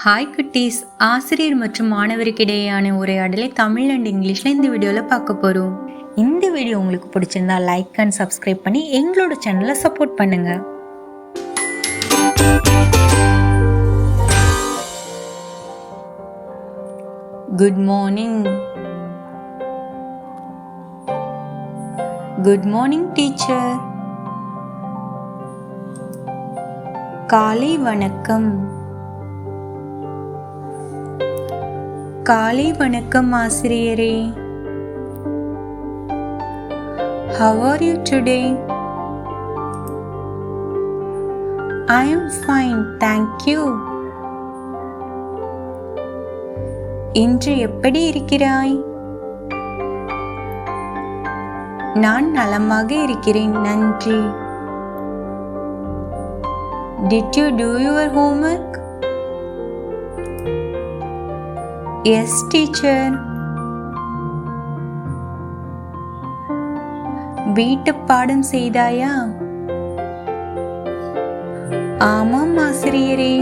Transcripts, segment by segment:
Hi குட்டீஸ், ஆசிரியர் மற்றும் மாணவருக்கிடையேயான உரையாடலை தமிழ் அண்ட் இங்கிலீஷில் இந்த வீடியோவில் பார்க்க போகிறோம். இந்த வீடியோ உங்களுக்கு பிடிச்சிருந்தா லைக் அண்ட் சப்ஸ்கிரைப் பண்ணி எங்களோட சேனலை சப்போர்ட் பண்ணுங்க. Good morning. Good morning teacher. காலை வணக்கம். காலை வணக்கம் ஆசிரியரே. How are you today? I am fine, thank you. இன்று எப்படி இருக்கிறாய்? நான் நலமாக இருக்கிறேன், நன்றி. Did you do your homework? Yes, teacher. வீட்டு பாடம் செய்தாயா? ஆமாம் ஆசிரியரே.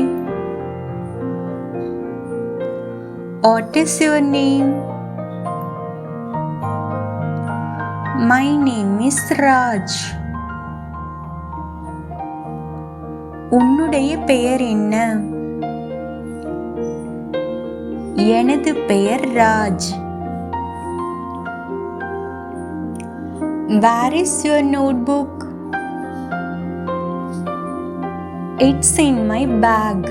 What is your name? My name is Raj. உன்னுடைய பெயர் என்ன? எனது பெயர் Raj. Where is your notebook? It's in my bag.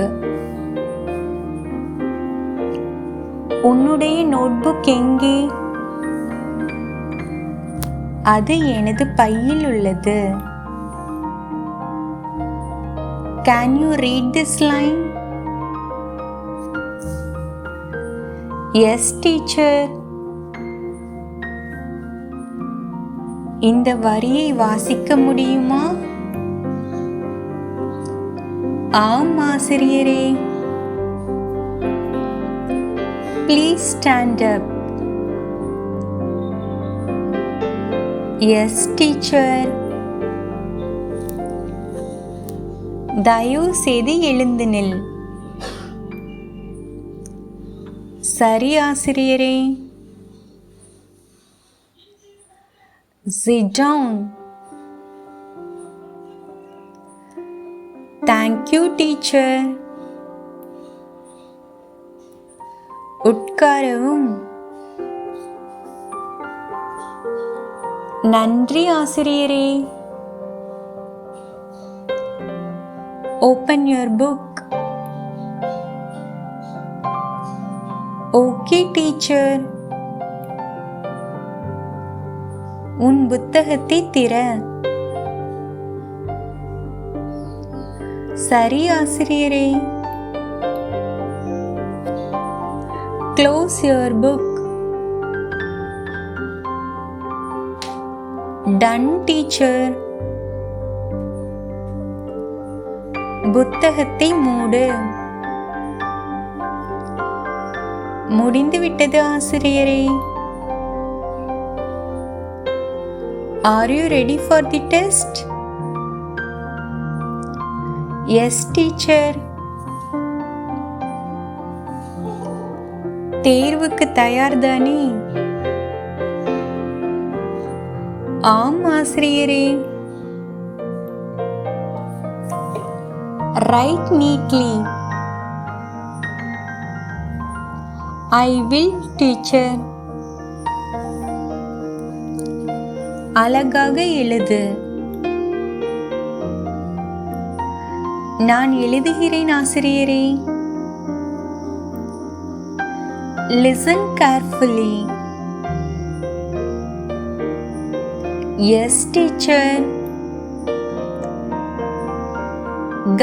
உன்னுடைய நோட்புக் எங்கே? அது எனது பையில் உள்ளது. Can you read this line? Yes, teacher. இந்த வரியை வாசிக்க முடியுமா? ஆம் ஆசிரியரே. Please stand up. Yes, teacher. தயவு செய்து எழுந்து நில். சரி ஆசிரியரே. Sit down. Thank you, teacher. உட்காரவும். நன்றி ஆசிரியரே. Open your book. Okay, teacher. உன் புத்தகத்தை திற. சரி ஆசிரியரே. Close your book. Done, teacher. புத்தகத்தை மூடு. முடிந்துவிட்டது ஆசிரியரே. Are you ready for the test? Yes, teacher. தேர்வுக்கு தயார்தானே? ஆம் ஆசிரியரே. Write neatly. I will, teacher. அழகாக எழுது. நான் எழுதுகிறேன் ஆசிரியரே. Listen carefully. Yes, teacher.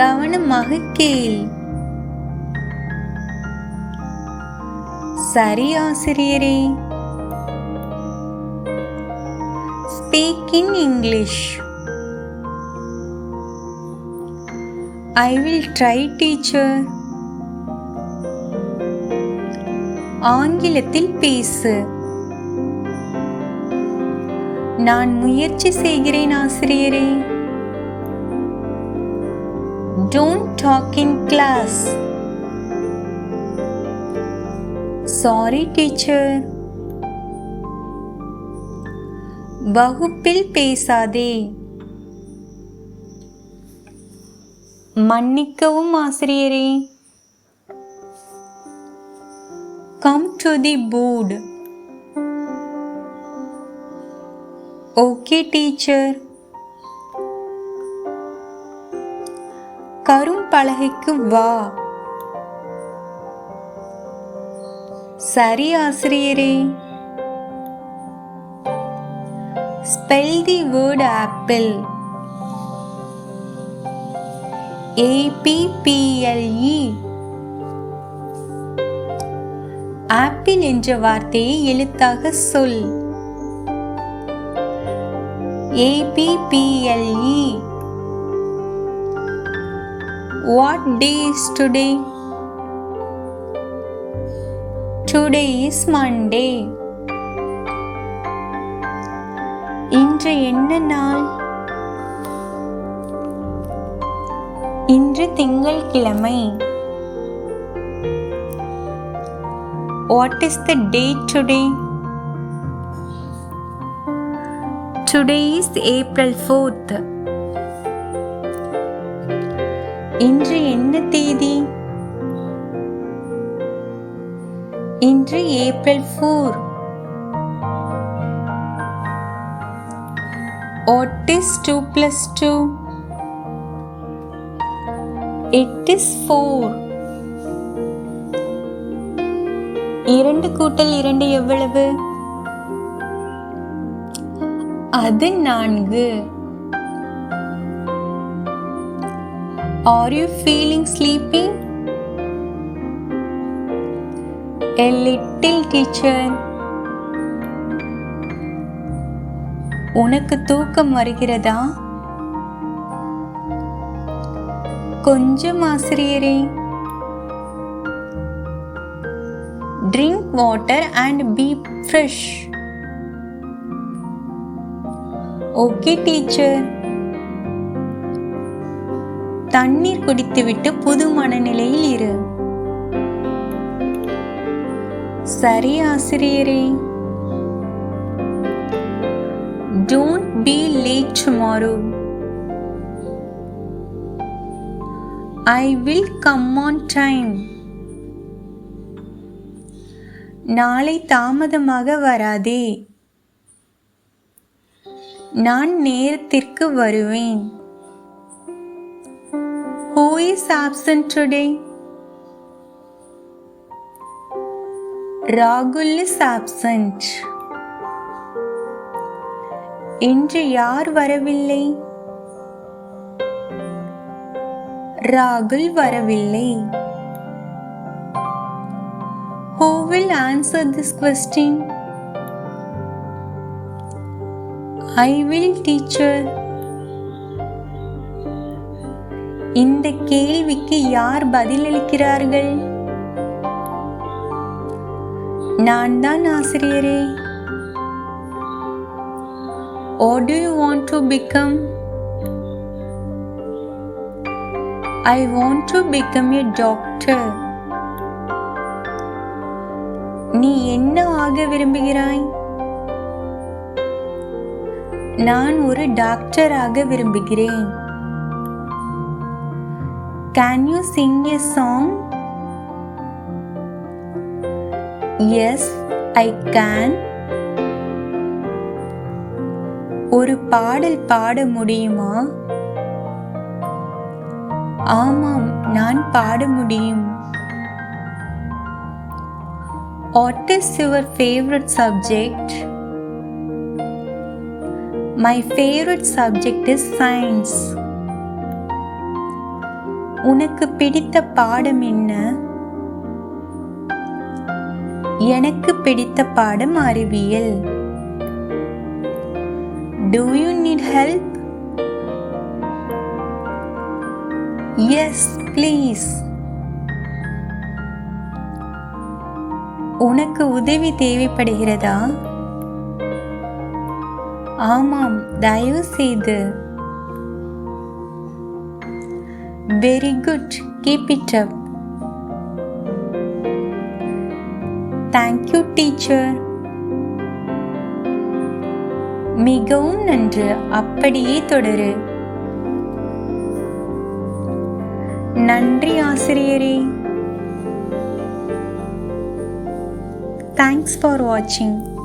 கவனமாக கேள். சரி ஆசிரியரே. Speak in English. I will try, teacher. ஆங்கிலத்தில் பேசு. நான் முயற்சி செய்கிறேன் ஆசிரியரே. Don't talk in class. Sorry teacher. வகுப்பில் பேசாதே. மன்னிக்கவும் ஆசிரியரே. Come to the board. Okay teacher. கரும்பலகைக்கு வா. சரி ஆசிரியரே. Spell the word apple. A-P-P-L-E. Apple என்ற வார்த்தையை எழுத்தாக சொல். A-P-P-L-E. What day is today? Today is Monday. இன்று என்ன நாள்? இன்று திங்கட்கிழமை. What is the date today? Today is April 4th. இன்று என்ன தேதி? இன்று April 4. What is 2 plus 2? It is 4. 2 கூட்டல் 2 எவ்வளவு? அது 4. Are you feeling sleepy? A little teacher. உனக்கு தூக்கம் வருகிறதா? கொஞ்சம் ஆசிரியரே. Drink water and be fresh. Okay teacher. தண்ணீர் குடித்துவிட்டு புது மனநிலையில் இரு. சரி ஆசிரியரே. Don't be late tomorrow. I will come on time. நாளை தாமதமாக வராதே. நான் நேரத்திற்கு வருவேன். Who is absent today? Rahul is absent. இன்று யார் வரவில்லை? ராகுல் வரவில்லை. Who will answer this question? I will, teacher. இந்த கேள்விக்கு யார் பதிலளிக்கிறார்கள்? நான் தான் ஆசிரியரே. What do you want to become? I want to become a doctor. நீ என்ன ஆக விரும்புகிறாய்? நான் ஒரு டாக்டராக விரும்புகிறேன். Can you sing a song? Yes, I can. ஒரு பாடல் பாட முடியுமா? ஆமாம், நான் பாட முடியும். What is your favorite subject? My favorite subject is science. உனக்கு பிடித்த பாடம் என்ன? எனக்கு பிடித்த பாடம் அறிவியல். Do you need help? Yes, please. உனக்கு உதவி தேவைப்படுகிறதா? ஆமாம், தயவு செய்து. Very good. Keep it up. Thank you teacher. மிகவும் நன்று, அப்படியே தொடரு. நன்றி ஆசிரியரே. தேங்க்ஸ் ஃபார் வாட்சிங்.